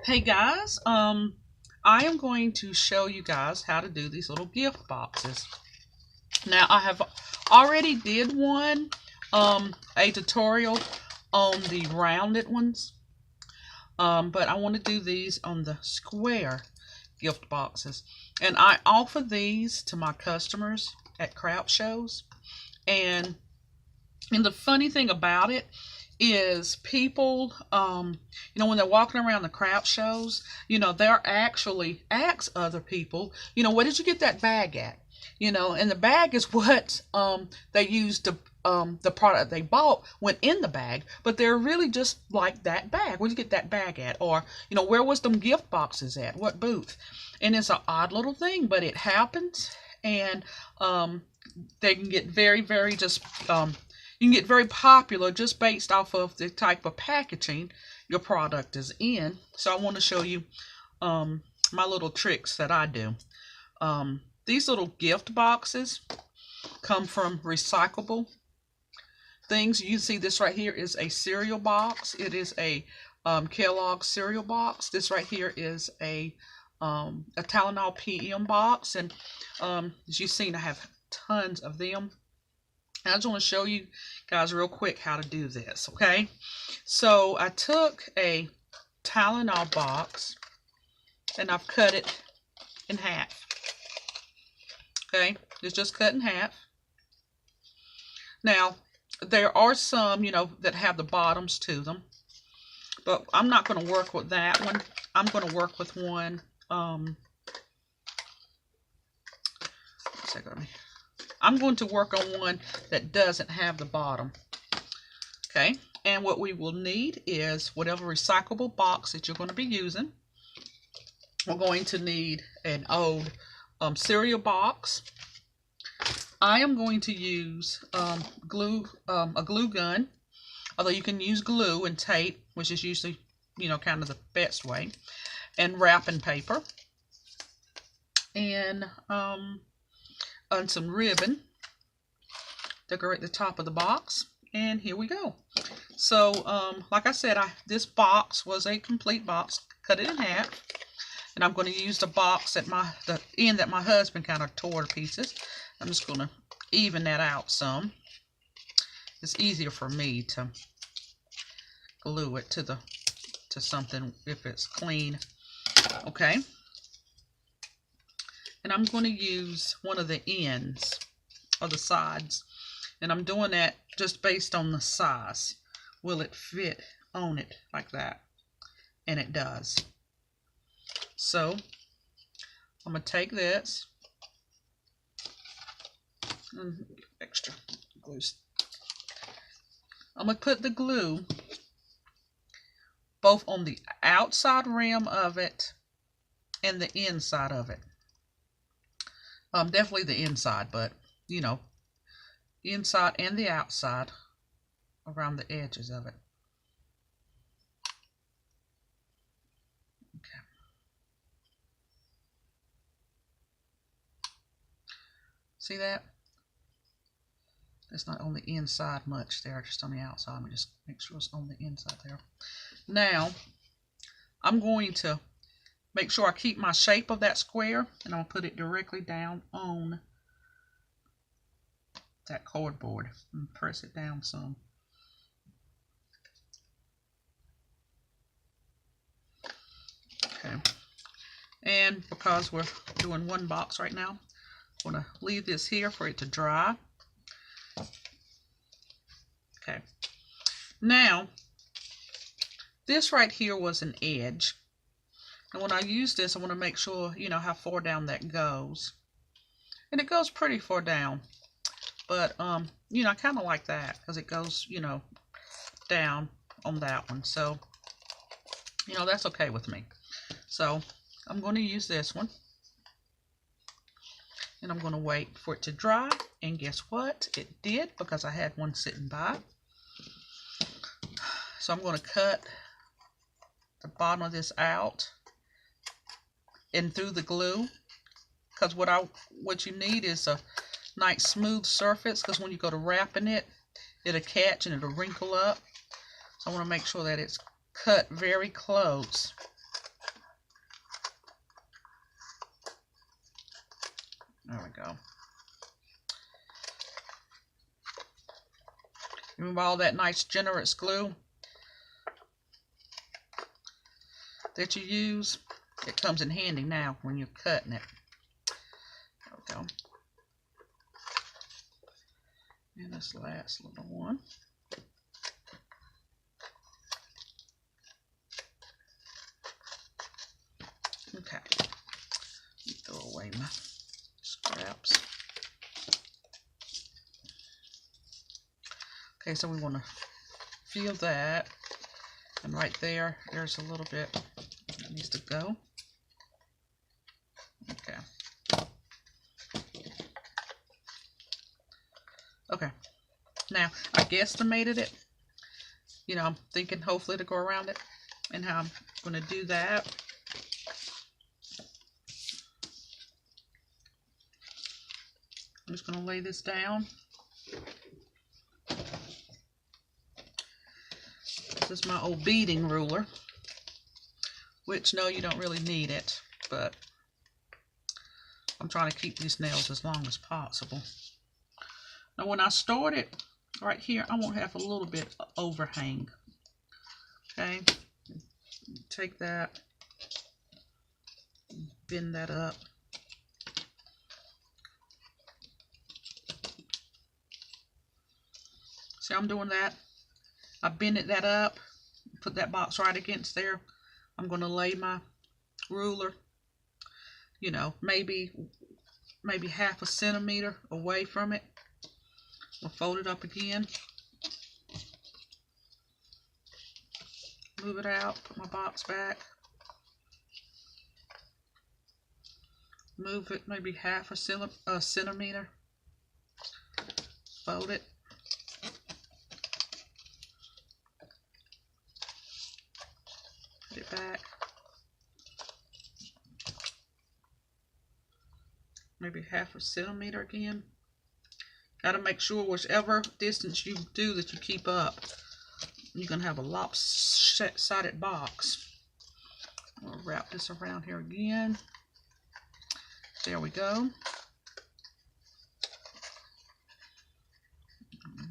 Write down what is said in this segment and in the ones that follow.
Hey guys, I am going to show you guys how to do these little gift boxes. Now I have already did one, a tutorial on the rounded ones, but I want to do these on the square gift boxes. And I offer these to my customers at craft shows. And the funny thing about it is people, when they're walking around the craft shows, they're actually ask other people, where did you get that bag at? And the bag is what they used to, the product they bought went in the bag, but they're really just like that bag. Where'd you get that bag at? Or, where was them gift boxes at? What booth? And it's an odd little thing, but it happens. And they can get very, very just you can get very popular just based off of the type of packaging your product is in. So I want to show you my little tricks that I do. These little gift boxes come from recyclable things. You see this right here is a cereal box. It is a Kellogg cereal box. This right here is a Tylenol PM box. And as you've seen, I have tons of them. I just want to show you guys real quick how to do this, okay? So I took a Tylenol box and I've cut it in half. Okay, it's just cut in half. Now, there are some, that have the bottoms to them, but I'm not going to work with that one. I'm going to work with one, I'm going to work on one that doesn't have the bottom. Okay, and what we will need is whatever recyclable box that you're going to be using. We're going to need an old cereal box. I am going to use glue, a glue gun, although you can use glue and tape, which is usually, kind of the best way, and wrapping paper, and some ribbon. Decorate the top of the box, and here we go. So, like I said, this box was a complete box. Cut it in half, and I'm going to use the box at the end that my husband kind of tore to pieces. I'm just going to even that out some. It's easier for me to glue it to something if it's clean. Okay. And I'm going to use one of the ends or the sides. And I'm doing that just based on the size. Will it fit on it like that? And it does. So I'm going to take this. Extra glue. I'm going to put the glue both on the outside rim of it and the inside of it. Definitely the inside, but inside and the outside around the edges of it. Okay. See that? It's not on the inside much there, just on the outside. Let me just make sure it's on the inside there. Now, I'm going to make sure I keep my shape of that square, and I'll put it directly down on that cardboard and press it down some. Okay. And because we're doing one box right now, I'm going to leave this here for it to dry. Okay. Now, this right here was an edge. And when I use this, I want to make sure, how far down that goes. And it goes pretty far down. But, I kind of like that because it goes, down on that one. So, that's okay with me. So, I'm going to use this one. And I'm going to wait for it to dry. And guess what? It did, because I had one sitting by. So I'm going to cut the bottom of this out and through the glue, because what you need is a nice smooth surface, because when you go to wrapping it, it'll catch and it'll wrinkle up. So I want to make sure that it's cut very close There we go. Remember all that nice generous glue that you use? It comes in handy now when you're cutting it. There we go. And this last little one. Okay. Throw away my scraps. Okay, so we want to feel that. And right there, there's a little bit that needs to go. Okay. Okay. Now, I guesstimated it. You know, I'm thinking hopefully to go around it. And how I'm going to do that. I'm just going to lay this down. This is my old beading ruler, which, no, you don't really need it, but I'm trying to keep these nails as long as possible. Now, when I start it right here, I want to have a little bit of overhang. Okay, take that, bend that up. See, I'm doing that. I bended that up, put that box right against there. I'm going to lay my ruler, you know, maybe half a centimeter away from it. I'll fold it up again. Move it out, put my box back. Move it maybe half a centimeter. Fold it. Put it back. Maybe half a centimeter again. Got to make sure whichever distance you do that you keep up. You're going to have a lopsided box. We'll wrap this around here again. There we go.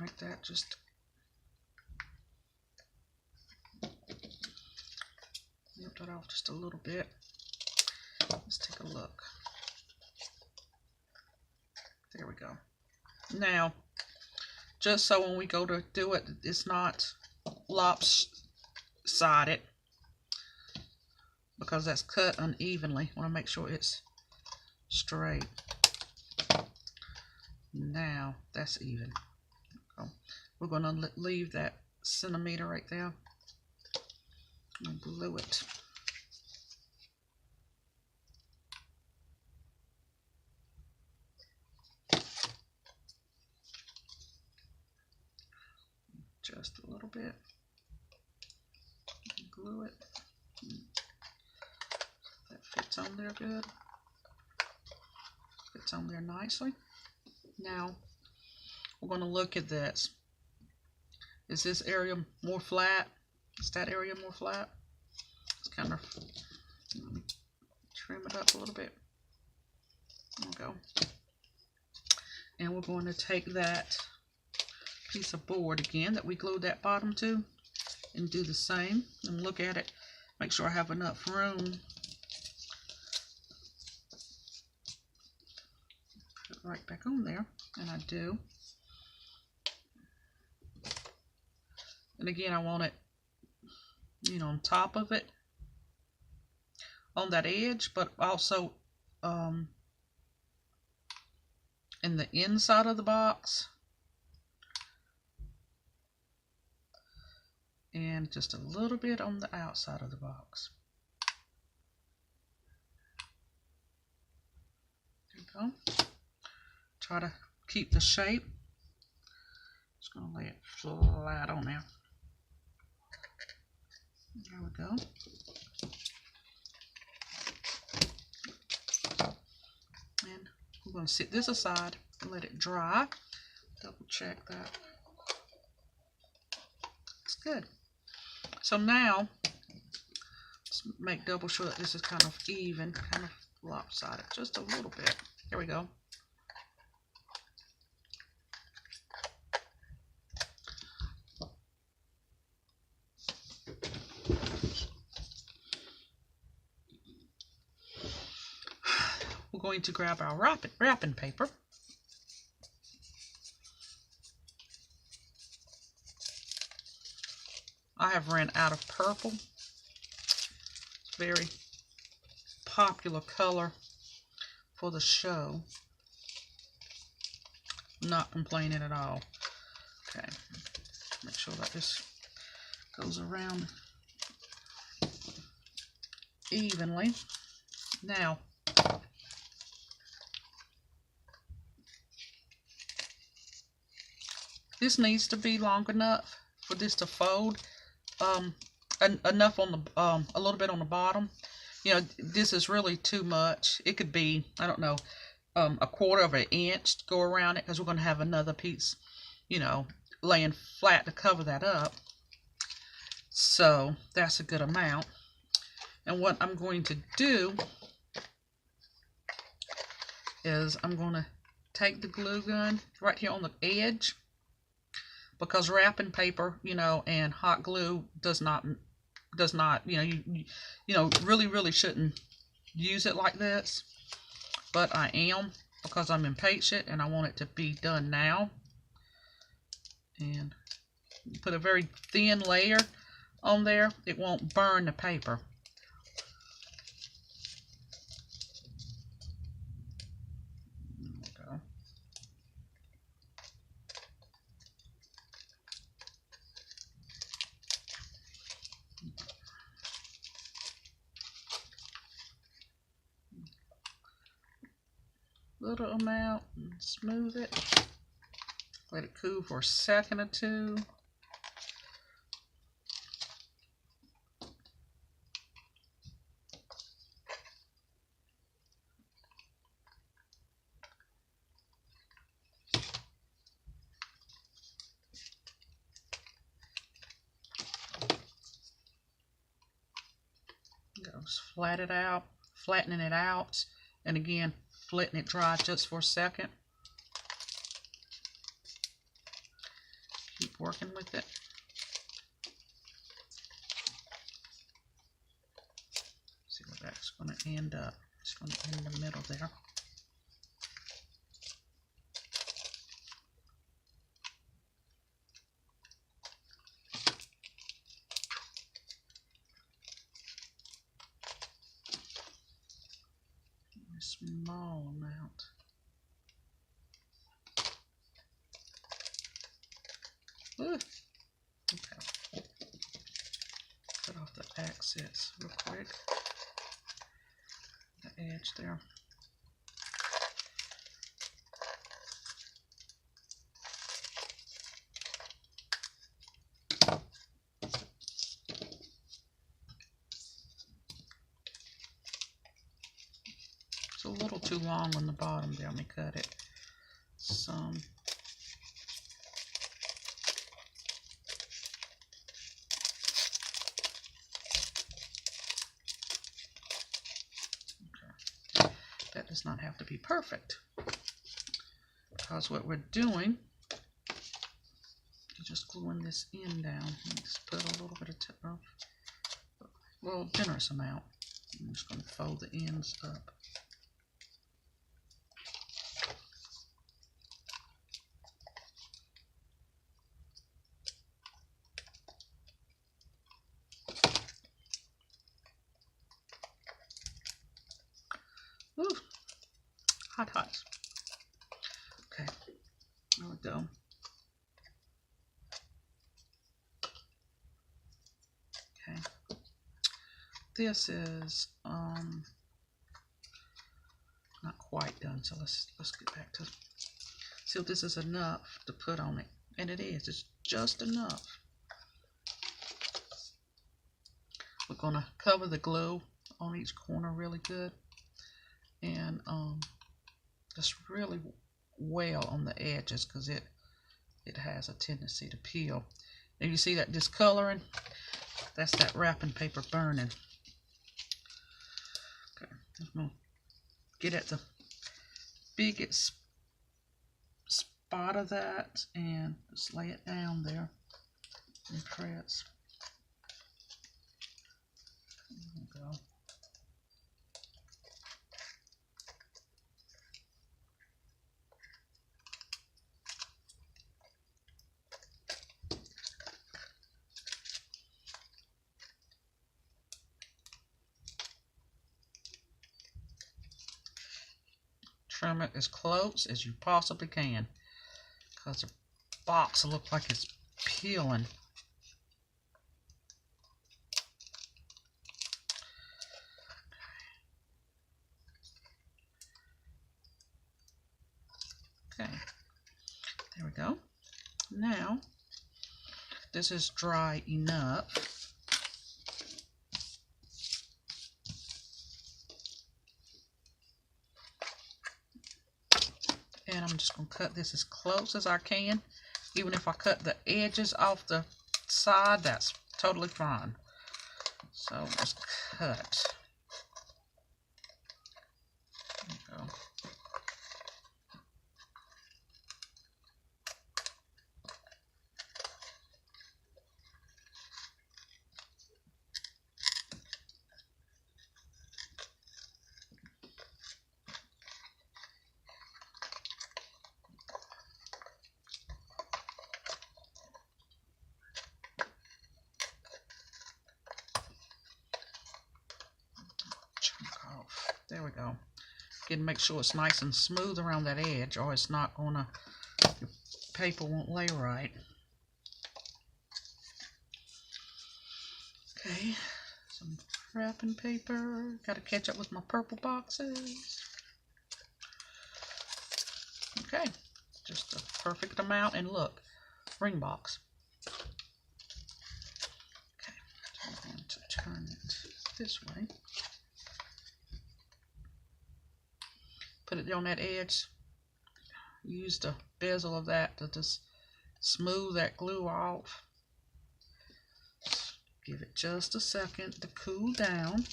Make that just nip that off just a little bit. Let's take a look. There we go. Now, just so when we go to do it, it's not lopsided because that's cut unevenly. I want to make sure it's straight. Now, that's even. We're going to leave that centimeter right there and glue it. Just a little bit. Glue it. That fits on there good. Fits on there nicely. Now, we're going to look at this. Is this area more flat? Is that area more flat? It's kind of, let me trim it up a little bit. There we go. And we're going to take that piece of board again that we glued that bottom to and do the same and look at it. Make sure I have enough room. Put it right back on there, and I do. And again, I want it, you know, on top of it, on that edge, but also in the inside of the box. And just a little bit on the outside of the box. There you go. Try to keep the shape. Just going to lay it flat on there. There we go. And we're going to set this aside and let it dry. Double check that. It's good. So now, let's make double sure that this is kind of even, kind of lopsided, just a little bit. There we go. going to grab our wrapping paper. I have ran out of purple. It's a very popular color for the show. Not complaining at all. Okay, make sure that this goes around evenly. Now, this needs to be long enough for this to fold. Enough on the a little bit on the bottom. You know, this is really too much. It could be, I don't know, a quarter of an inch to go around it, because we're going to have another piece, you know, laying flat to cover that up. So that's a good amount. And what I'm going to do is I'm going to take the glue gun right here on the edge, because wrapping paper, you know, and hot glue does not, you know, you know, really shouldn't use it like this. But I am, because I'm impatient and I want it to be done now. And you put a very thin layer on there, it won't burn the paper. There we go. Little amount, and smooth it. Let it cool for a second or two. Just flattening it out, and again, letting it dry just for a second. Keep working with it. See where that's going to end up. It's going to end in the middle there. A small amount. Ooh. Okay. Cut off the excess real quick. The edge there. It's a little too long on the bottom there. Let me cut it some. That does not have to be perfect, because what we're doing is just gluing this end down. Just put a little bit of a little generous amount. I'm just going to fold the ends up. Ooh, hot. Okay, there we go. Okay, this is not quite done, so let's get back to see if this is enough to put on it, and it is. It's just enough. We're gonna cover the glue on each corner really good, and just really well on the edges, because it has a tendency to peel. And you see that discoloring? That's that wrapping paper burning. Okay, I'm gonna get at the biggest spot of that and just lay it down there and press. There we go. come as close as you possibly can, because the box looks like it's peeling. Okay, there we go. Now, this is dry enough. And I'm just going to cut this as close as I can. Even if I cut the edges off the side, that's totally fine. So just cut. There we go. There we go. Again, make sure it's nice and smooth around that edge, or it's not gonna, your paper won't lay right. Okay, some wrapping paper. Gotta catch up with my purple boxes. Okay, just a perfect amount, and look, ring box. Okay, so I'm going to turn it this way. Put it on that edge. Use the bezel of that to just smooth that glue off. Give it just a second to cool down.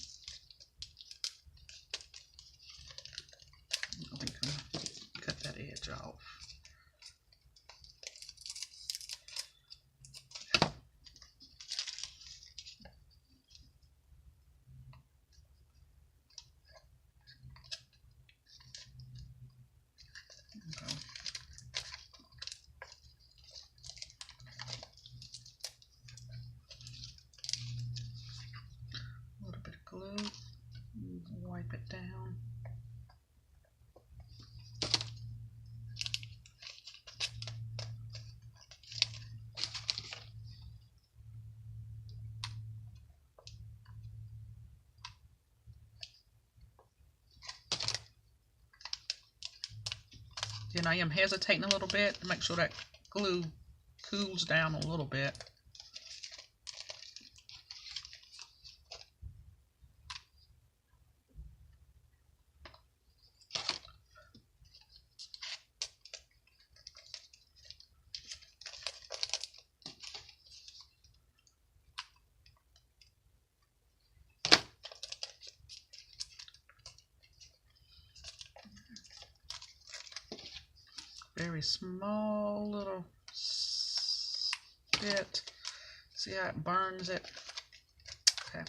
I think I'm going to cut that edge off. Glue, wipe it down. Then I am hesitating a little bit to make sure that glue cools down a little bit. Very small little bit. See how it burns it? Okay.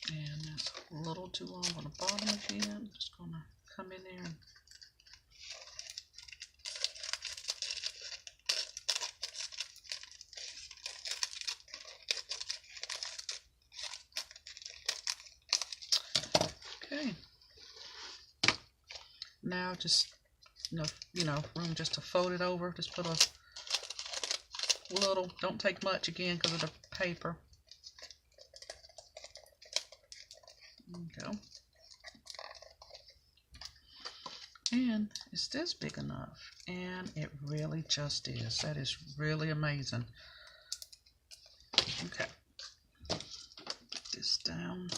And that's a little too long on the bottom again. I'm just going to come in there and okay. Now just room just to fold it over. Just put a little, don't take much again because of the paper. There you go. And is this big enough? And it really just is. That is really amazing. Okay. Put this down.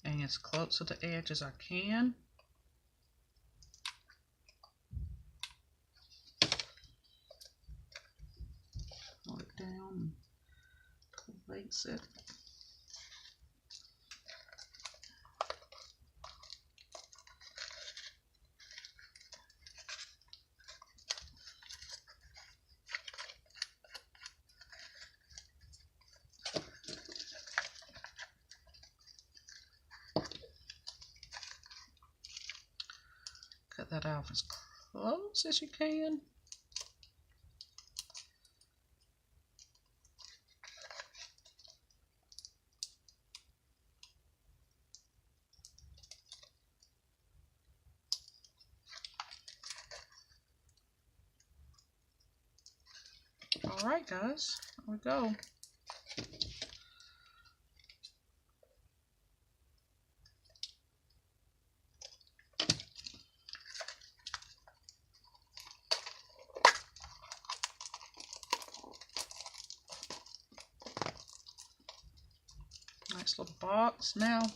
And as close to the edge as I can. Hold it down and place it. cut that off as close as you can. Alright guys, here we go. Nice little box. Now, let's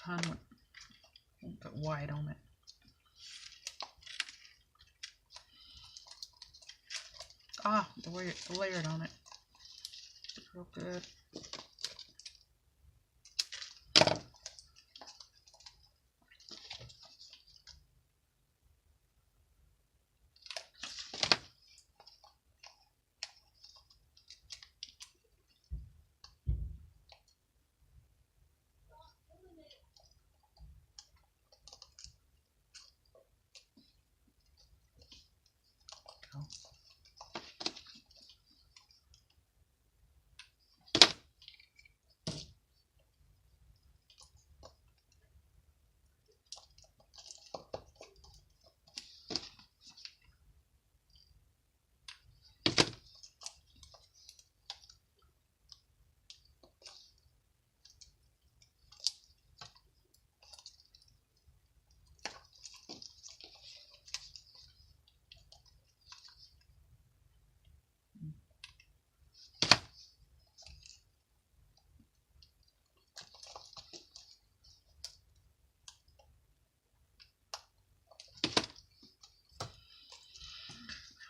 find one. I'll put white on it. Ah, the way it's layered on it. Real good. Go.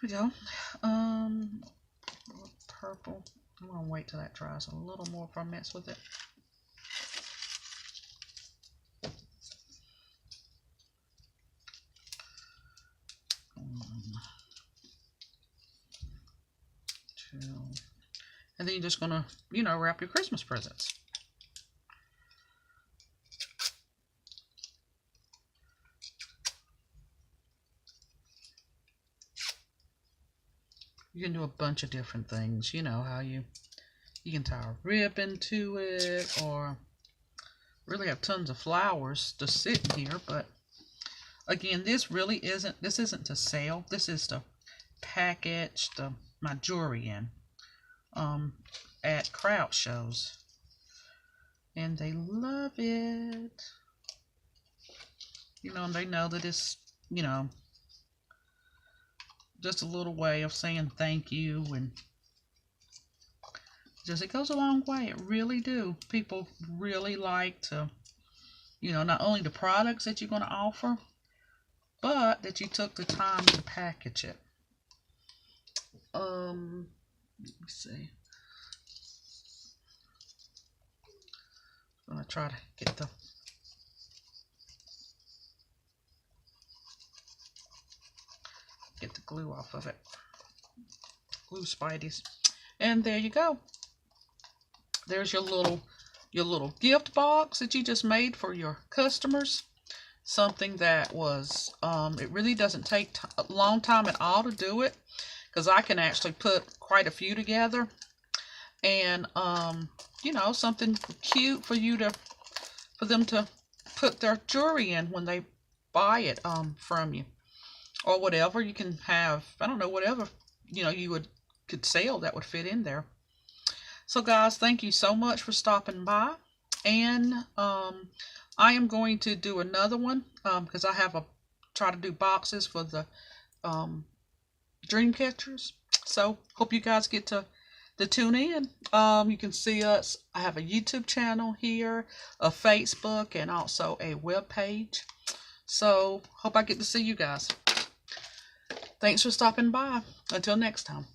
Here we go. Purple. I'm gonna wait till that dries a little more before I mess with it. And then you're just gonna, you know, wrap your Christmas presents. You can do a bunch of different things. You know how you can tie a ribbon to it, or really have tons of flowers just sitting here. But again, this isn't to sell. This is to package my jewelry in at crowd shows, and they love it. You know, and they know that it's, you know, just a little way of saying thank you, and just it goes a long way. It really do. People really like to, you know, not only the products that you're going to offer, but that you took the time to package it. Let me see. I'm going to try to get the glue off of it. Glue spideys. And there you go. There's your little gift box that you just made for your customers. Something that was, it really doesn't take a long time at all to do it, because I can actually put quite a few together. And, you know, something cute for them to put their jewelry in when they buy it from you. Or whatever. You can have, I don't know, whatever, you know, you could sell that would fit in there. So guys, thank you so much for stopping by. And I am going to do another one because I have try to do boxes for the dream catchers. So hope you guys get to tune in. You can see us. I have a YouTube channel here, a Facebook, and also a web page. So hope I get to see you guys. Thanks for stopping by. Until next time.